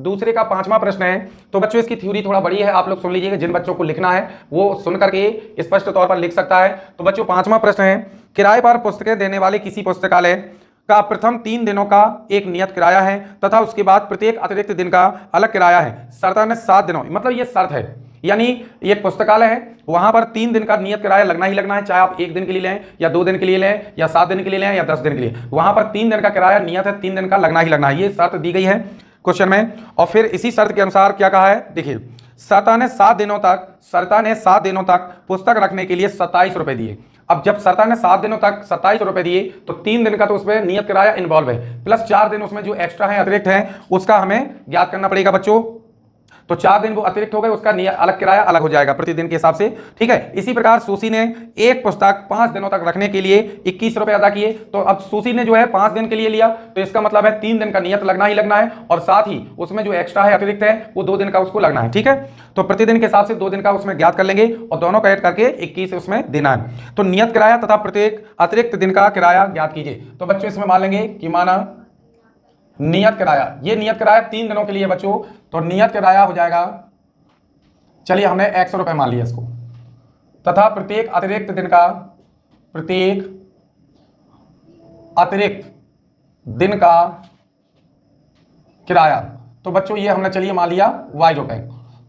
दूसरे का 5वां प्रश्न है। तो बच्चों इसकी थ्योरी थोड़ा बड़ी है, आप लोग सुन लीजिएगा, जिन बच्चों को लिखना है वो सुन करके स्पष्ट तौर पर लिख सकता है। तो बच्चों 5वां प्रश्न है, किराए पर पुस्तकें देने वाले किसी पुस्तकालय का प्रथम 3 दिनों का एक नियत किराया है तथा उसके बाद प्रत्येक अतिरिक्त दिन का अलग किराया है। शर्तान 7 दिनों, मतलब ये शर्त है, यानी ये पुस्तकालय है, वहां पर 3 दिन का नियत किराया लगना ही लगना है, चाहे आप 1 दिन के लिए लें या 2 दिन के लिए लें या 7 दिन के लिए लें या 10 दिन के लिए, वहां पर 3 दिन का किराया नियत है, 3 दिन का लगना ही लगना है, ये शर्त दी गई है क्वेश्चन में। और फिर इसी शर्त के अनुसार क्या कहा है, देखिए शर्ता ने 7 दिनों तक पुस्तक रखने के लिए 27 रुपए दिए। अब जब शर्ता ने 7 दिनों तक 27 रुपए दिए तो 3 दिन का तो उसमें नियत किराया इन्वॉल्व है, प्लस 4 दिन उसमें जो एक्स्ट्रा है, अतिरिक्त है, उसका हमें ज्ञात करना पड़ेगा बच्चों। तो 4 दिन वो अतिरिक्त हो गए, उसका अलग किराया अलग हो जाएगा प्रतिदिन के हिसाब से, ठीक है। इसी प्रकार सुशी ने एक पुस्तक 5 दिनों तक रखने के लिए 21 रुपए अदा किए। तो अब सुशी ने जो है 5 दिन के लिए लिया, तो इसका मतलब है 3 दिन का नियत लगना ही लगना है, और साथ ही उसमें जो एक्स्ट्रा है, अतिरिक्त है, वो 2 दिन का उसको लगना है, ठीक है। तो प्रतिदिन के हिसाब से 2 दिन का उसमें ज्ञात कर लेंगे और दोनों का ऐड करके 21 उसमें देना है। तो नियत किराया तथा प्रत्येक अतिरिक्त दिन का किराया ज्ञात कीजिए। तो बच्चों इसमें मान लेंगे कि माना नियत किराया, ये नियत किराया 3 दिनों के लिए बच्चों, तो नियत किराया हो जाएगा, चलिए हमने 100 रुपए मान लिया इसको, तथा प्रत्येक अतिरिक्त दिन का किराया, तो बच्चों ये हमने चलिए मान लिया y रुपए।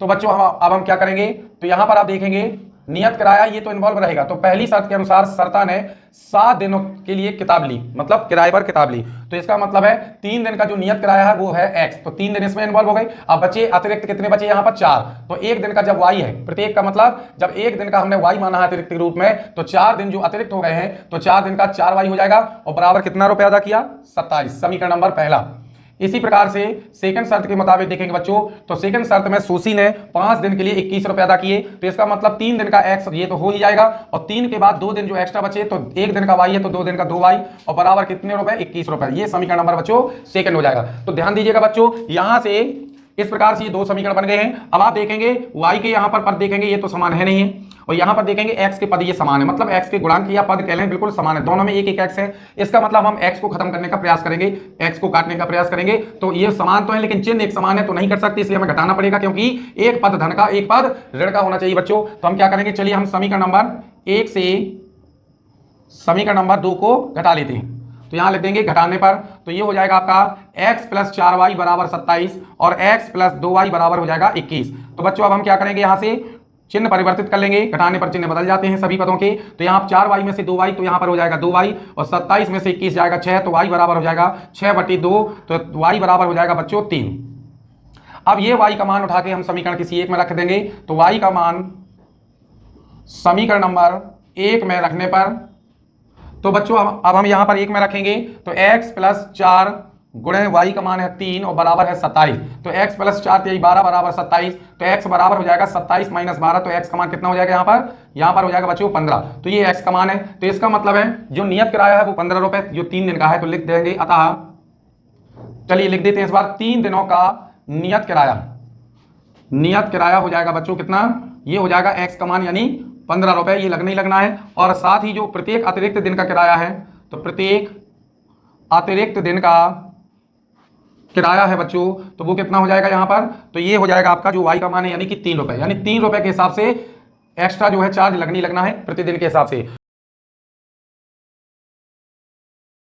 तो बच्चों अब हम क्या करेंगे, तो यहां पर आप देखेंगे नियत किराया ये तो इन्वॉल्व रहेगा। तो पहली शर्त के अनुसार शर्ता ने 7 दिनों के लिए किताब ली, मतलब किराए पर किताब ली, तो इसका मतलब है 3 दिन का जो नियत किराया है वो है x, तो 3 दिन इसमें इन्वॉल्व हो गए। अब बचे अतिरिक्त कितने बचे यहाँ पर 4, तो 1 दिन का जब y है, प्रत्येक का मतलब जब 1 दिन का हमने y माना है अतिरिक्त के रूप में, तो 4 दिन जो अतिरिक्त हो गए हैं, तो 4 दिन का 4y हो जाएगा, और बराबर कितना रुपया अदा किया, 27, समीकरण नंबर पहला। इसी प्रकार से सेकंड शर्त के मुताबिक देखेंगे बच्चों, तो सेकंड शर्त में सुशी ने 5 दिन के लिए 21 रुपए अदा किए, तो इसका मतलब 3 दिन का x ये तो हो ही जाएगा, और 3 के बाद 2 दिन जो एक्स्ट्रा बचे, तो 1 दिन का y है तो 2 दिन का 2y, और बराबर कितने रुपए, 21 रुपए। ये समीकरण नंबर बच्चों सेकंड हो जाएगा। तो ध्यान दीजिएगा बच्चों, यहां से इस प्रकार से ये 2 समीकरण बन गए हैं। अब आप देखेंगे y के यहां पर पद देखेंगे, ये तो समान है नहीं है, और यहां पर देखेंगे x के पद ये समान है, मतलब x के गुणांक या पद कह लें बिल्कुल समान है, दोनों में एक एक x है। इसका मतलब हम x को खत्म करने का प्रयास करेंगे, x को काटने का प्रयास करेंगे, तो ये समान तो है लेकिन चिन्ह एक समान है तो नहीं कर सकते, इसलिए हमें घटाना पड़ेगा, क्योंकि एक पद धन का एक पद ऋण का होना चाहिए बच्चों। तो हम क्या करेंगे, चलिए हम समीकरण नंबर 1 से समीकरण नंबर 2 को घटा लेते हैं। तो यहां लिख देंगे घटाने पर, तो ये हो जाएगा आपका x + 4y बराबर 27 और x + 2y बराबर हो जाएगा 21। तो बच्चों अब हम क्या करेंगे, यहां से चिन्ह परिवर्तित कर लेंगे, घटाने पर चिन्ह बदल जाते हैं सभी पदों के। तो यहाँ 4y में से 2y, तो यहाँ पर हो जाएगा 2y, और 27 में से 21 जाएगा 6, तो y बराबर हो जाएगा 6/2, तो y बराबर हो जाएगा बच्चों 3। अब ये y का मान उठा के हम समीकरण किसी एक में रख देंगे, तो y का मान समीकरण नंबर 1 में रखने पर, तो बच्चों अब हम यहाँ पर 1 में रखेंगे, तो x + 4 गुणे y का मान है 3 और बराबर है 27, तो x + 4 = 12 बराबर 27, तो x बराबर हो जाएगा 27 - 12, तो x का मान कितना हो जाएगा, यहाँ पर हो जाएगा बच्चों 15। तो ये x का मान है, तो इसका मतलब है जो नियत किराया है वो 15 रुपए जो 3 दिन का है, तो लिख देंगे, अतः चलिए लिख देते हैं इस बार 3 दिनों का नियत किराया हो जाएगा बच्चों कितना, ये हो जाएगा x का मान यानी 15 रुपए, ये लगना ही लगना है। और साथ ही जो प्रत्येक अतिरिक्त दिन का किराया है, तो प्रत्येक अतिरिक्त दिन का किराया है बच्चों, तो वो कितना हो जाएगा यहाँ पर, तो ये हो जाएगा आपका जो y का मान है यानी कि 3 रुपए, यानी 3 रुपए के हिसाब से एक्स्ट्रा जो है चार्ज लगनी लगना है प्रतिदिन के हिसाब से।